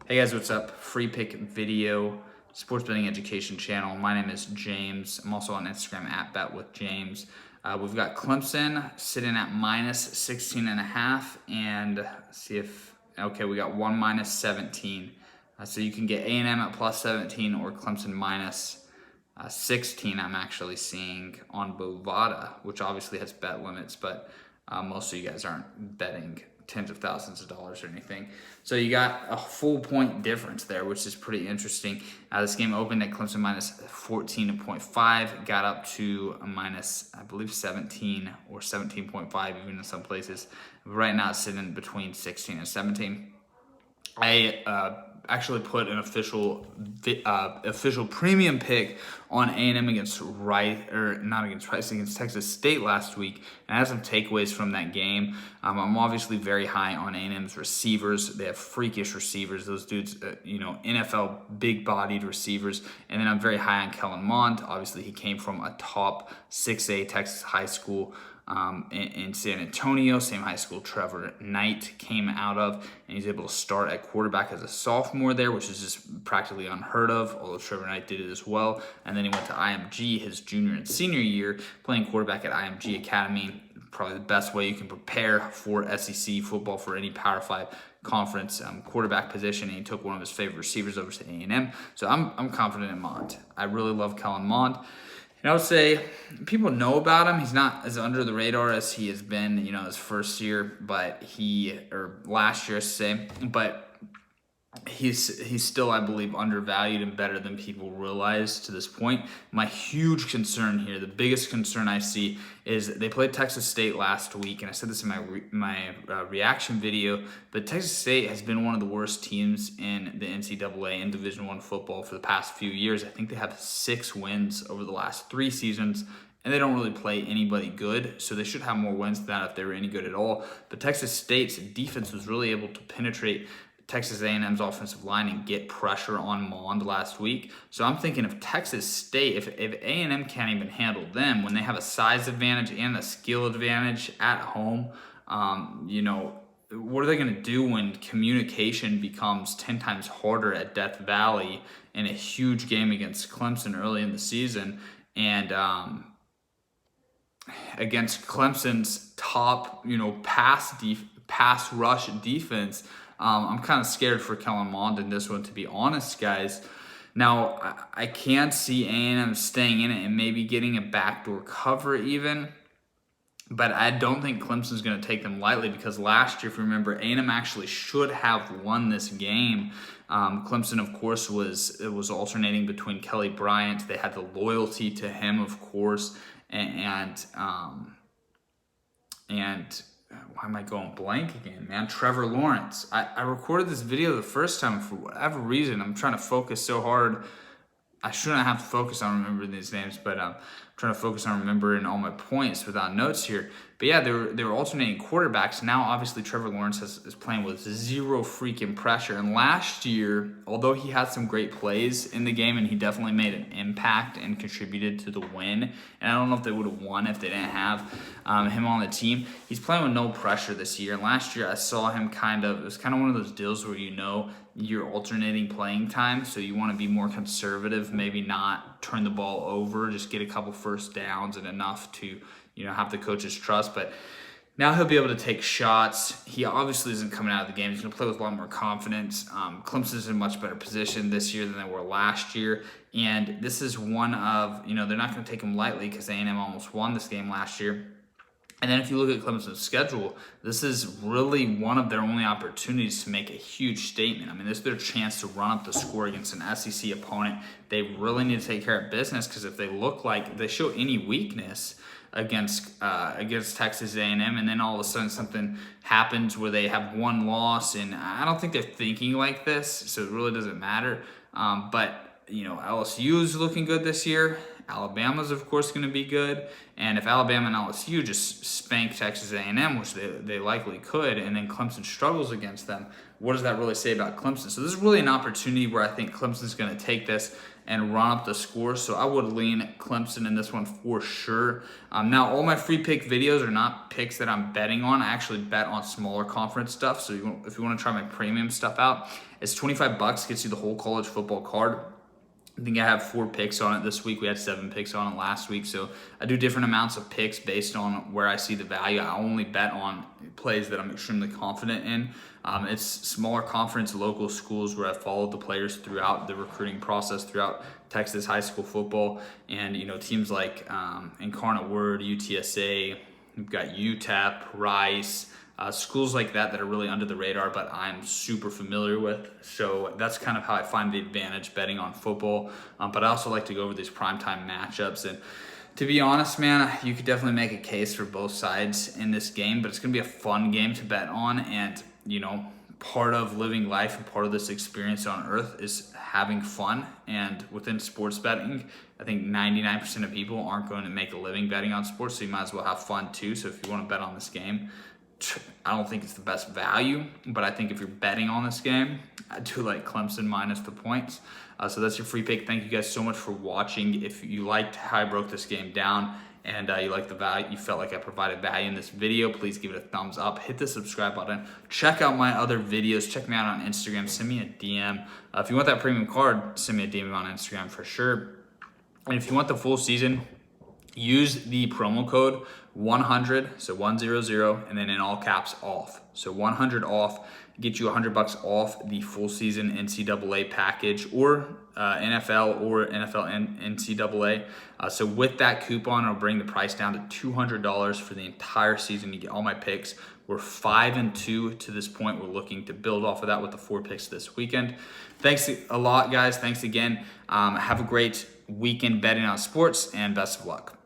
Hey guys, what's up? Free pick video, sports betting education channel. My name is James. I'm also on Instagram at betwithjames. We've got Clemson sitting at minus 16 and a half, and see if we got one minus 17. So you can get A&M at plus 17 or Clemson minus 16. I'm actually seeing on Bovada, which obviously has bet limits, but most of you guys aren't betting tens of thousands of dollars or anything. So you got a full point difference there, which is pretty interesting. This game opened at Clemson minus 14.5, got up to a minus, I believe, 17 or 17.5 even in some places. Right now it's sitting between 16 and 17. I actually put an official premium pick on A&M against against Texas State last week, and I had some takeaways from that game. I'm obviously very high on A&M's receivers. They have freakish receivers. Those dudes, NFL big-bodied receivers. And then I'm very high on Kellen Mond. Obviously, he came from a top 6A Texas high school in San Antonio, same high school Trevor Knight came out of, and he's able to start at quarterback as a sophomore there, which is just practically unheard of, although Trevor Knight did it as well. And then he went to IMG his junior and senior year, playing quarterback at IMG Academy. Probably the best way you can prepare for SEC football for any Power 5 conference quarterback position, and he took one of his favorite receivers over to A&M. So I'm confident in Mond. I really love Kellen Mond. And I would say people know about him. He's not as under the radar as he has been, his first year, or last year, I should say. But he's still, I believe, undervalued and better than people realize to this point. My huge concern here, the biggest concern I see, is they played Texas State last week, and I said this in my reaction video, but Texas State has been one of the worst teams in the NCAA in Division I football for the past few years. I think they have 6 wins over the last 3 seasons, and they don't really play anybody good, so they should have more wins than that if they were any good at all. But Texas State's defense was really able to penetrate Texas A&M's offensive line and get pressure on Mond last week. So I'm thinking if Texas State, if A&M can't even handle them when they have a size advantage and a skill advantage at home, what are they going to do when communication becomes 10 times harder at Death Valley in a huge game against Clemson early in the season, and against Clemson's top, pass rush defense? I'm kind of scared for Kellen Mond in this one, to be honest, guys. Now, I can see A&M staying in it and maybe getting a backdoor cover even, but I don't think Clemson's going to take them lightly, because last year, if you remember, A&M actually should have won this game. Clemson, of course, was alternating between Kelly Bryant. They had the loyalty to him, of course, and why am I going blank again, man? Trevor Lawrence. I recorded this video the first time for whatever reason. I'm trying to focus so hard. I shouldn't have to focus on remembering these names, but I'm trying to focus on remembering all my points without notes here. But yeah, they were alternating quarterbacks. Now, obviously, Trevor Lawrence is playing with zero freaking pressure. And last year, although he had some great plays in the game and he definitely made an impact and contributed to the win, and I don't know if they would have won if they didn't have him on the team, he's playing with no pressure this year. And last year, I saw him it was kind of one of those deals where you're alternating playing time, so you want to be more conservative, maybe not turn the ball over, just get a couple first downs and enough to have the coach's trust. But now he'll be able to take shots. He obviously isn't coming out of the game. He's going to play with a lot more confidence. Clemson's in a much better position this year than they were last year, and this is one of, they're not going to take him lightly because A&M almost won this game last year. And then if you look at Clemson's schedule, this is really one of their only opportunities to make a huge statement. I mean, this is their chance to run up the score against an SEC opponent. They really need to take care of business, because if they look like they show any weakness against Texas A&M, and then all of a sudden something happens where they have one loss, and I don't think they're thinking like this, so it really doesn't matter. But LSU is looking good this year. Alabama's, of course, going to be good. And if Alabama and LSU just spank Texas A&M, which they likely could, and then Clemson struggles against them, what does that really say about Clemson? So this is really an opportunity where I think Clemson's going to take this and run up the score. So I would lean Clemson in this one for sure. Now, all my free pick videos are not picks that I'm betting on. I actually bet on smaller conference stuff. So if you want to try my premium stuff out, it's $25, gets you the whole college football card. I think I have 4 picks on it this week. We had 7 picks on it last week. So I do different amounts of picks based on where I see the value. I only bet on plays that I'm extremely confident in. It's smaller conference, local schools where I've followed the players throughout the recruiting process, throughout Texas high school football. And, teams like Incarnate Word, UTSA, we've got UTEP, Rice, schools like that are really under the radar, but I'm super familiar with. So that's kind of how I find the advantage betting on football. But I also like to go over these primetime matchups. And to be honest, man, you could definitely make a case for both sides in this game, but it's going to be a fun game to bet on. And, part of living life and part of this experience on earth is having fun. And within sports betting, I think 99% of people aren't going to make a living betting on sports, so you might as well have fun too. So if you want to bet on this game, I don't think it's the best value, but I think if you're betting on this game, I do like Clemson minus the points. So that's your free pick. Thank you guys so much for watching. If you liked how I broke this game down and you like the value, you felt like I provided value in this video, please give it a thumbs up. Hit the subscribe button. Check out my other videos. Check me out on Instagram. Send me a DM. If you want that premium card, send me a DM on Instagram for sure. And if you want the full season, use the promo code 100, so 100, and then in all caps off. So 100 off, get you $100 off the full season NCAA package or NFL or NFL and NCAA. So with that coupon, it'll bring the price down to $200 for the entire season. You get all my picks. We're 5-2 to this point. We're looking to build off of that with the 4 picks this weekend. Thanks a lot, guys. Thanks again. Have a great weekend betting on sports, and best of luck.